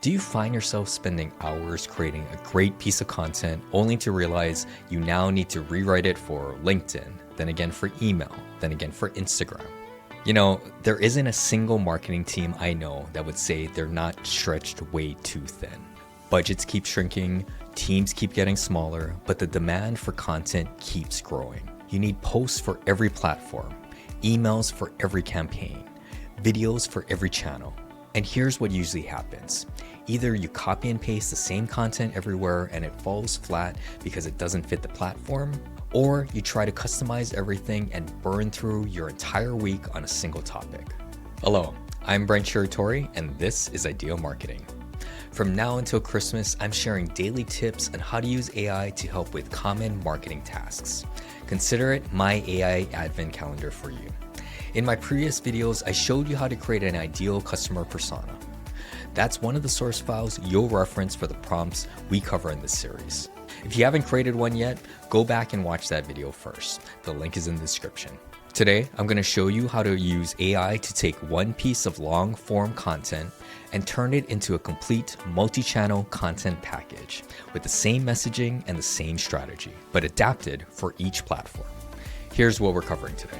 Do you find yourself spending hours creating a great piece of content only to realize you now need to rewrite it for LinkedIn, then again for email, then again for Instagram? You know, there isn't a single marketing team I know that would say they're not stretched way too thin. Budgets keep shrinking, teams keep getting smaller, but the demand for content keeps growing. You need posts for every platform, emails for every campaign, videos for every channel. And here's what usually happens. Either you copy and paste the same content everywhere and it falls flat because it doesn't fit the platform, or you try to customize everything and burn through your entire week on a single topic. Hello, I'm Brent Shiratori, and this is Ideal Marketing. From now until Christmas, I'm sharing daily tips on how to use AI to help with common marketing tasks. Consider it my AI advent calendar for you. In my previous videos, I showed you how to create an ideal customer persona. That's one of the source files you'll reference for the prompts we cover in this series. If you haven't created one yet, go back and watch that video first. The link is in the description. Today, I'm going to show you how to use AI to take one piece of long-form content and turn it into a complete multi-channel content package with the same messaging and the same strategy, but adapted for each platform. Here's what we're covering today.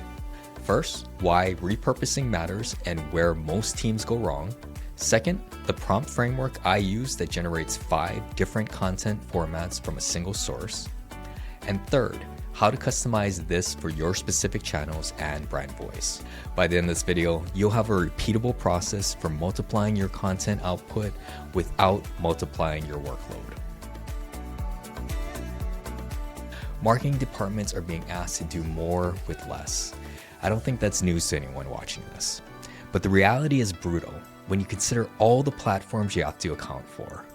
First, why repurposing matters and where most teams go wrong. Second, the prompt framework I use that generates 5 different content formats from a single source. And third, how to customize this for your specific channels and brand voice. By the end of this video, you'll have a repeatable process for multiplying your content output without multiplying your workload. Marketing departments are being asked to do more with less. I don't think that's news to anyone watching this. But the reality is brutal when you consider all the platforms you have to account for.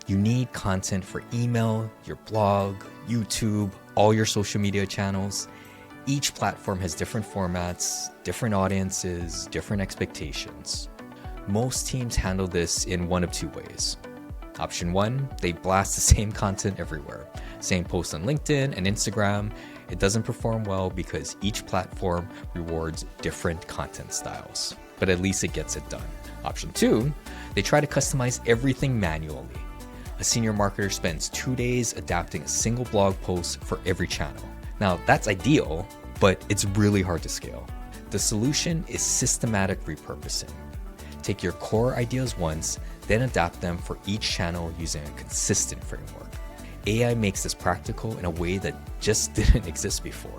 You need content for email, your blog, YouTube, all your social media channels. Each platform has different formats, different audiences, different expectations. Most teams handle this in one of 2 ways. Option 1, they blast the same content everywhere. Same post on LinkedIn and Instagram. It doesn't perform well because each platform rewards different content styles, but at least it gets it done. Option 2, they try to customize everything manually. A senior marketer spends 2 days adapting a single blog post for every channel. Now that's ideal, but it's really hard to scale. The solution is systematic repurposing. Take your core ideas once, then adapt them for each channel using a consistent framework. AI makes this practical in a way that just didn't exist before.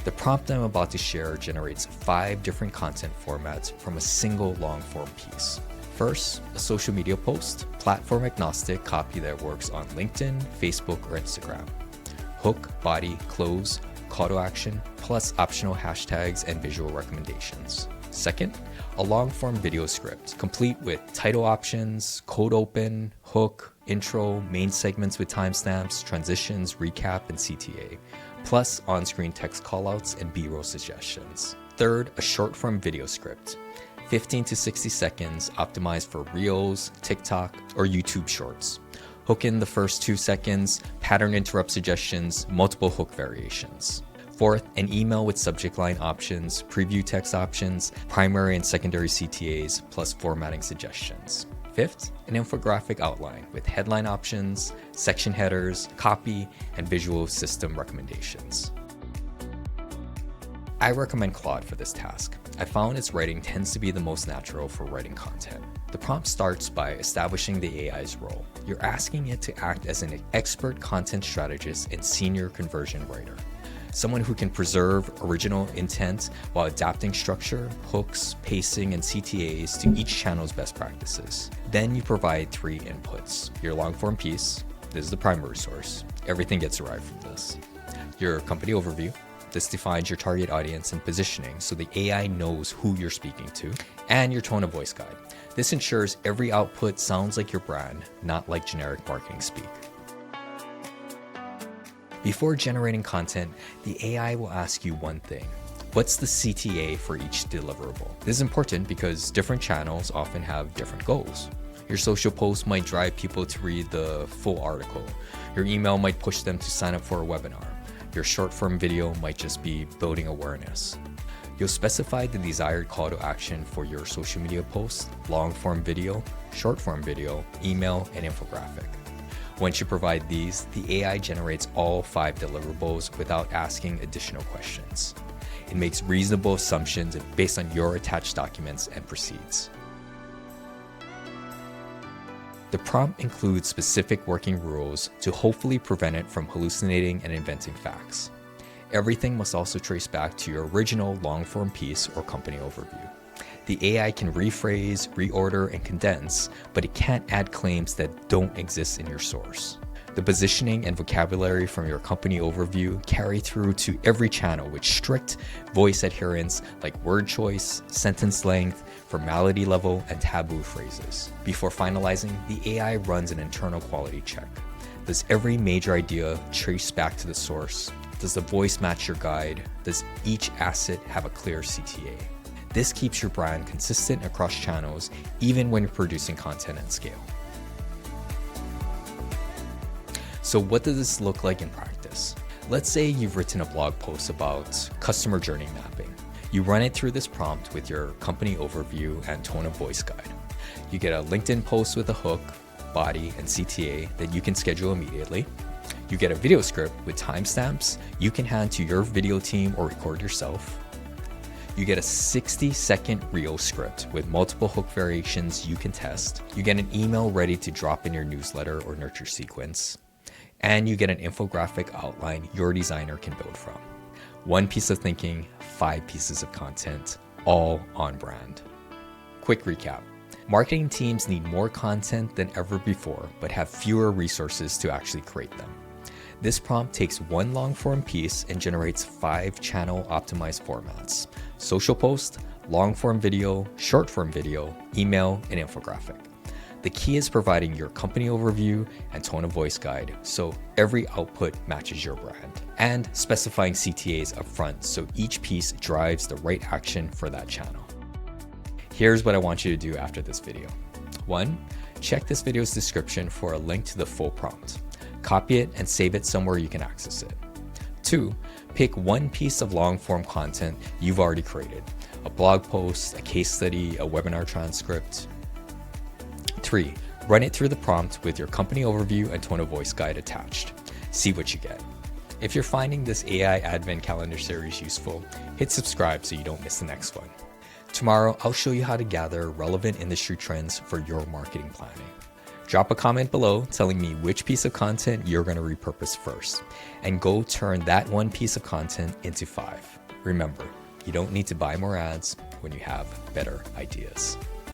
The prompt I'm about to share generates 5 different content formats from a single long-form piece. First, a social media post, platform-agnostic copy that works on LinkedIn, Facebook, or Instagram. Hook, body, close, call to action, plus optional hashtags and visual recommendations. Second, a long-form video script, complete with title options, code open, hook, intro, main segments with timestamps, transitions, recap, and CTA, plus on-screen text callouts and B-roll suggestions. Third, a short-form video script, 15 to 60 seconds, optimized for Reels, TikTok, or YouTube Shorts. Hook in the first 2 seconds, pattern interrupt suggestions, multiple hook variations. Fourth, an email with subject line options, preview text options, primary and secondary CTAs, plus formatting suggestions. Fifth, an infographic outline with headline options, section headers, copy, and visual system recommendations. I recommend Claude for this task. I found its writing tends to be the most natural for writing content. The prompt starts by establishing the AI's role. You're asking it to act as an expert content strategist and senior conversion writer. Someone who can preserve original intent while adapting structure, hooks, pacing, and CTAs to each channel's best practices. Then you provide 3 inputs. Your long-form piece, this is the primary source. Everything gets derived from this. Your company overview, this defines your target audience and positioning so the AI knows who you're speaking to. And your tone of voice guide. This ensures every output sounds like your brand, not like generic marketing speak. Before generating content, the AI will ask you one thing. What's the CTA for each deliverable? This is important because different channels often have different goals. Your social post might drive people to read the full article. Your email might push them to sign up for a webinar. Your short-form video might just be building awareness. You'll specify the desired call to action for your social media post, long-form video, short-form video, email, and infographic. Once you provide these, the AI generates all 5 deliverables without asking additional questions. It makes reasonable assumptions based on your attached documents and proceeds. The prompt includes specific working rules to hopefully prevent it from hallucinating and inventing facts. Everything must also trace back to your original long-form piece or company overview. The AI can rephrase, reorder, and condense, but it can't add claims that don't exist in your source. The positioning and vocabulary from your company overview carry through to every channel with strict voice adherence like word choice, sentence length, formality level, and taboo phrases. Before finalizing, the AI runs an internal quality check. Does every major idea trace back to the source? Does the voice match your guide? Does each asset have a clear CTA? This keeps your brand consistent across channels, even when you're producing content at scale. So what does this look like in practice? Let's say you've written a blog post about customer journey mapping. You run it through this prompt with your company overview and tone of voice guide. You get a LinkedIn post with a hook, body, and CTA that you can schedule immediately. You get a video script with timestamps you can hand to your video team or record yourself. You get a 60-second reel script with multiple hook variations you can test. You get an email ready to drop in your newsletter or nurture sequence. And you get an infographic outline your designer can build from. 1 piece of thinking, 5 pieces of content, all on brand. Quick recap. Marketing teams need more content than ever before, but have fewer resources to actually create them. This prompt takes 1 long-form piece and generates 5 channel optimized formats: social post, long-form video, short-form video, email, and infographic. The key is providing your company overview and tone of voice guide so every output matches your brand, and specifying CTAs upfront so each piece drives the right action for that channel. Here's what I want you to do after this video. 1. Check this video's description for a link to the full prompt. Copy it and save it somewhere you can access it. 2. Pick 1 piece of long-form content you've already created: a blog post, a case study, a webinar transcript. 3. Run it through the prompt with your company overview and tone of voice guide attached. See what you get. If you're finding this AI Advent Calendar series useful, hit subscribe so you don't miss the next one. Tomorrow, I'll show you how to gather relevant industry trends for your marketing planning. Drop a comment below telling me which piece of content you're going to repurpose first, and go turn that 1 piece of content into 5. Remember, you don't need to buy more ads when you have better ideas.